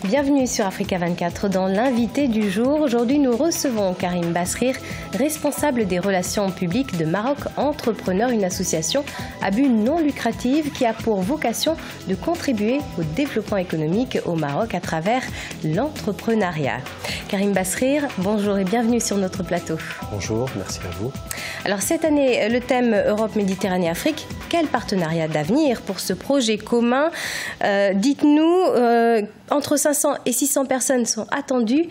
Bienvenue sur Africa 24 dans l'invité du jour. Aujourd'hui, nous recevons Karim Basrir, responsable des relations publiques de Maroc Entrepreneur, une association à but non lucratif qui a pour vocation de contribuer au développement économique au Maroc à travers l'entrepreneuriat. Karim Basrir, bonjour et bienvenue sur notre plateau. Bonjour, merci à vous. Alors cette année, le thème Europe, Méditerranée, Afrique, quel partenariat d'avenir pour ce projet commun? Dites-nous, entre 500 et 600 personnes sont attendues.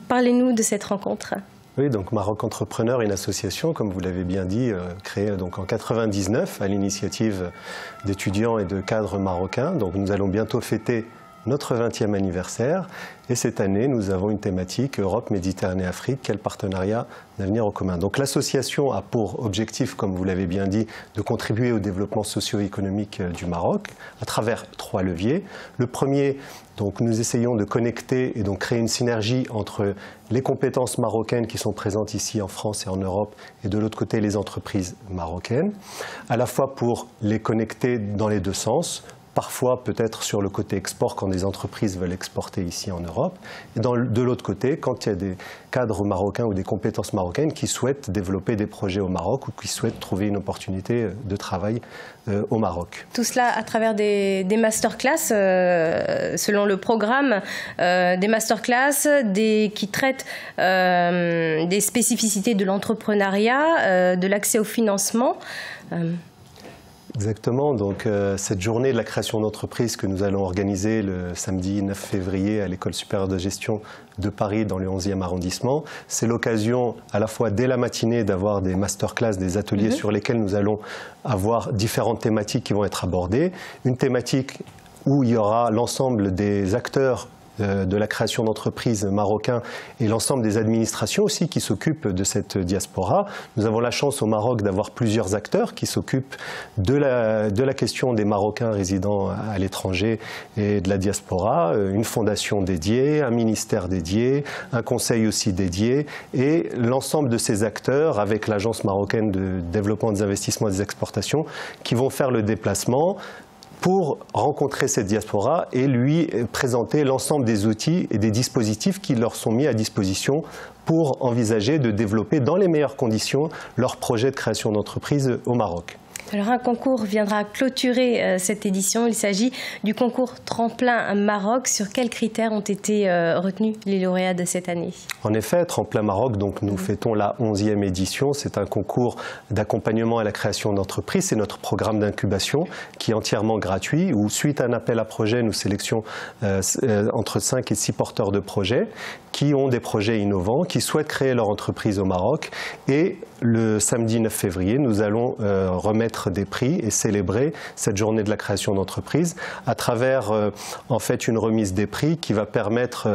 Parlez-nous de cette rencontre. Oui, donc Maroc Entrepreneur, une association, comme vous l'avez bien dit, créée donc en 1999 à l'initiative d'étudiants et de cadres marocains. Donc nous allons bientôt fêter notre 20e anniversaire. Et cette année, nous avons une thématique Europe, Méditerranée, Afrique. Quel partenariat d'avenir en commun? Donc l'association a pour objectif, comme vous l'avez bien dit, de contribuer au développement socio-économique du Maroc à travers 3 leviers. Le premier, donc nous essayons de connecter et donc créer une synergie entre les compétences marocaines qui sont présentes ici en France et en Europe et de l'autre côté les entreprises marocaines, à la fois pour les connecter dans les deux sens, parfois peut-être sur le côté export quand des entreprises veulent exporter ici en Europe, et de l'autre côté quand il y a des cadres marocains ou des compétences marocaines qui souhaitent développer des projets au Maroc ou qui souhaitent trouver une opportunité de travail au Maroc. Tout cela à travers des masterclass, selon le programme, des masterclass qui traitent des spécificités de l'entrepreneuriat, de l'accès au financement. Exactement, donc cette journée de la création d'entreprise que nous allons organiser le samedi 9 février à l'École supérieure de gestion de Paris dans le 11e arrondissement, c'est l'occasion à la fois dès la matinée d'avoir des masterclass, des ateliers sur lesquels nous allons avoir différentes thématiques qui vont être abordées. Une thématique où il y aura l'ensemble des acteurs de la création d'entreprises marocains et l'ensemble des administrations aussi qui s'occupent de cette diaspora. Nous avons la chance au Maroc d'avoir plusieurs acteurs qui s'occupent de la question des Marocains résidant à l'étranger et de la diaspora, une fondation dédiée, un ministère dédié, un conseil aussi dédié et l'ensemble de ces acteurs avec l'Agence marocaine de développement des investissements et des exportations qui vont faire le déplacement pour rencontrer cette diaspora et lui présenter l'ensemble des outils et des dispositifs qui leur sont mis à disposition pour envisager de développer dans les meilleures conditions leur projet de création d'entreprise au Maroc. Alors un concours viendra clôturer cette édition. Il s'agit du concours Tremplin Maroc. Sur quels critères ont été retenus les lauréats de cette année? En effet, Tremplin Maroc, donc nous fêtons la 11e édition. C'est un concours d'accompagnement à la création d'entreprises. C'est notre programme d'incubation qui est entièrement gratuit où suite à un appel à projet, nous sélectionnons entre 5 et 6 porteurs de projets qui ont des projets innovants, qui souhaitent créer leur entreprise au Maroc. Et le samedi 9 février, nous allons remettre des prix et célébrer cette journée de la création d'entreprise à travers en fait une remise des prix qui va permettre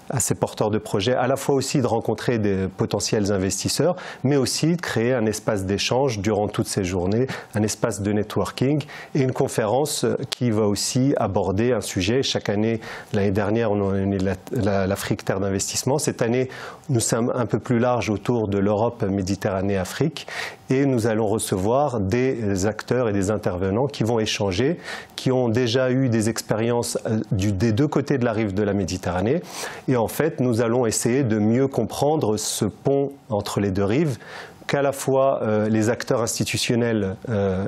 à ces porteurs de projets à la fois aussi de rencontrer des potentiels investisseurs, mais aussi de créer un espace d'échange durant toutes ces journées, un espace de networking et une conférence qui va aussi aborder un sujet. Chaque année, l'année dernière, on a eu l'Afrique terre d'investissement. Cette année, nous sommes un peu plus larges autour de l'Europe, Méditerranée, Afrique et nous allons recevoir des acteurs et des intervenants qui vont échanger, qui ont déjà eu des expériences des deux côtés de la rive de la Méditerranée. Et en fait, nous allons essayer de mieux comprendre ce pont entre les deux rives qu'à la fois les acteurs institutionnels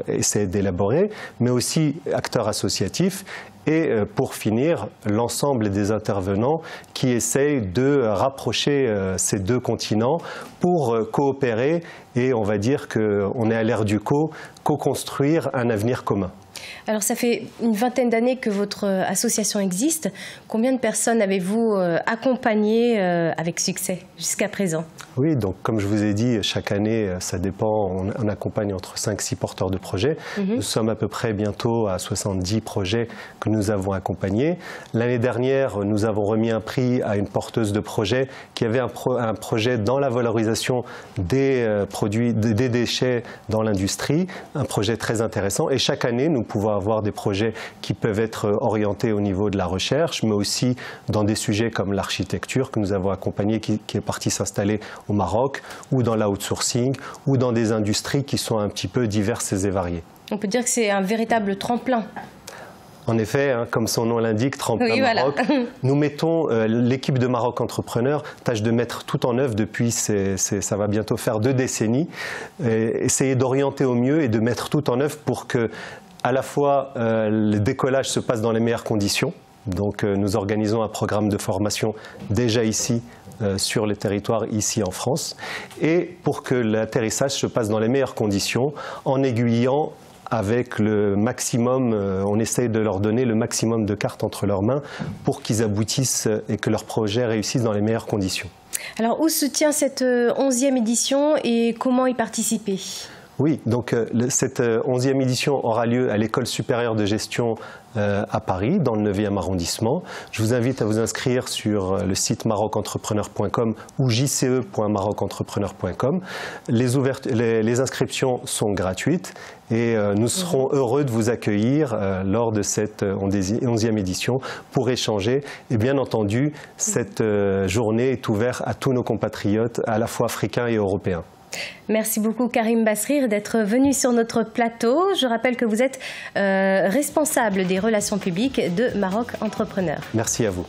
essaient d'élaborer, mais aussi acteurs associatifs. Et pour finir, l'ensemble des intervenants qui essayent de rapprocher ces deux continents pour coopérer et on va dire qu'on est à l'ère du co-construire un avenir commun. Alors ça fait une vingtaine d'années que votre association existe. Combien de personnes avez-vous accompagnées avec succès jusqu'à présent? Oui, donc comme je vous ai dit, chaque année, ça dépend, on accompagne entre 5 et 6 porteurs de projets. Nous sommes à peu près bientôt à 70 projets que nous avons accompagnés. L'année dernière, nous avons remis un prix à une porteuse de projet qui avait un projet dans la valorisation des produits, des déchets dans l'industrie, un projet très intéressant. Et chaque année, nous pouvons avoir des projets qui peuvent être orientés au niveau de la recherche, mais aussi dans des sujets comme l'architecture que nous avons accompagné, qui est parti s'installer au Maroc, ou dans l'outsourcing, ou dans des industries qui sont un petit peu diverses et variées. On peut dire que c'est un véritable tremplin. En effet, comme son nom l'indique, Tremplin Maroc, voilà. Nous mettons, l'équipe de Maroc Entrepreneur tâche de mettre tout en œuvre depuis, ça va bientôt faire 2 décennies, essayer d'orienter au mieux et de mettre tout en œuvre pour que, à la fois, le décollage se passe dans les meilleures conditions. Donc nous organisons un programme de formation déjà ici, sur les territoires, ici en France, et pour que l'atterrissage se passe dans les meilleures conditions, en aiguillant avec le maximum, on essaye de leur donner le maximum de cartes entre leurs mains pour qu'ils aboutissent et que leurs projets réussissent dans les meilleures conditions. Alors où se tient cette 11e édition et comment y participer ? Oui, donc cette 11e édition aura lieu à l'École supérieure de gestion à Paris, dans le 9e arrondissement. Je vous invite à vous inscrire sur le site marocentrepreneur.com ou jce.marocentrepreneur.com. Les inscriptions sont gratuites et nous serons heureux de vous accueillir lors de cette 11e édition pour échanger. Et bien entendu, cette journée est ouverte à tous nos compatriotes, à la fois africains et européens. Merci beaucoup Karim Basrir d'être venu sur notre plateau. Je rappelle que vous êtes responsable des relations publiques de Maroc Entrepreneur. Merci à vous.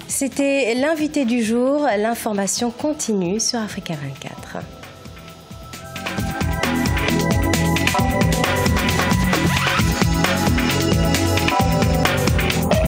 C'était l'invité du jour. L'information continue sur Africa 24.